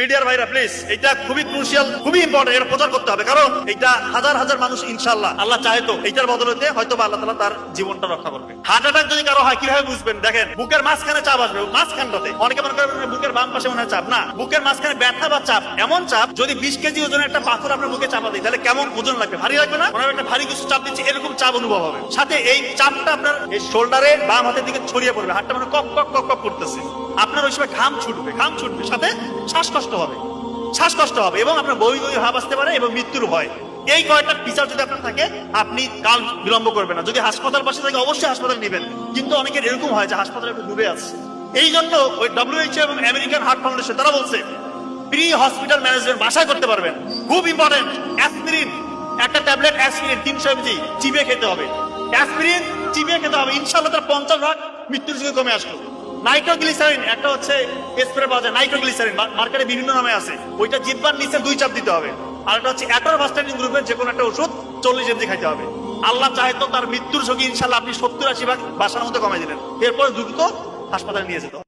মিডিয়ার ভাইরা প্লিজ, এটা খুবই ক্রুশিয়াল, খুবই ইম্পর্টেন্ট, এটা প্রচার করতে হবে। কারণ এটা হাজার হাজার মানুষ ইনশাআল্লাহ আল্লাহ চাহে তো এটার বদলতে হয়তো আল্লাহ তাআলা তার জীবনটা রক্ষা করবে। হার্ট অ্যাটাক যদি কারো হয় কিভাবে বুঝবেন? দেখেন, বুকের মাঝখানে চাপ আসবে, মাঝখানটাতে। অনেকে মনে করেন বুকের বাম পাশে মনে হয় চাপ, না, বুকের মাঝখানে ব্যথা বা চাপ, এমন চাপ যদি 20 কেজি ওজনের একটা পাথর আপনার বুকে চাপা দিই তাহলে কেমন ওজন লাগবে? ভারী লাগবে না? মনে হয় একটা ভারী কিছু চাপ দিচ্ছে, এরকম চাপ অনুভব হবে। সাথে এই চাপটা আপনার এই শোল্ডারে বাম হাতের দিকে ছড়িয়ে পড়বে, হাতটা মানে কক কক কক কক করতেছে। আপনার ওই সময় ঘাম ছুটবে, সাথে শ্বাসকষ্ট হবে এবং আপনার বই ভাব আসতে পারে এবং মৃত্যুর ভয়। এই কয়েকটা ফিচার যদি আপনার থাকে, আপনি কাল বিলম্ব করবেন না। যদি হাসপাতাল পাশে থাকে অবশ্যই হাসপাতাল নেবেন, কিন্তু অনেকের এরকম হয় যে হাসপাতালে একটু দূরে আছে। এই জন্য ওই WHO এবং আমেরিকান হার্ট ফাউন্ডেশন তারা বলছে প্রি হসপিটাল ম্যানেজমেন্ট বাসায় করতে পারবেন। খুব ইম্পর্টেন্ট, অ্যাসপিরিন, একটা ট্যাবলেট অ্যাসপিরিন 300 mg চিবিয়ে খেতে হবে। অ্যাসপিরিন চিবিয়ে খেতে হবে, ইনশাআল্লাহ তার 50% মৃত্যুর ঝুঁকি কমে আসলো। নাইট্রোগ্লিসারিন একটা হচ্ছে স্প্রে পাওয়া যায়, নাইট্রোগ্লিসারিন মার্কেটে বিভিন্ন নামে আছে, ওইটা জিহ্বার নিচে 2 চাপ দিতে হবে। আর একটা হচ্ছে অ্যাটোরভাস্টাটিন গ্রুপের যে কোনো একটা ওষুধ 40 mg খাইতে হবে। আল্লাহ চাহে তো তার মৃত্যুর ঝুঁকি ইনশাআল্লাহ আপনি 70-80% বাসার মধ্যে কমাই দিলেন, এরপর দ্রুত হাসপাতালে নিয়ে যেতে হবে।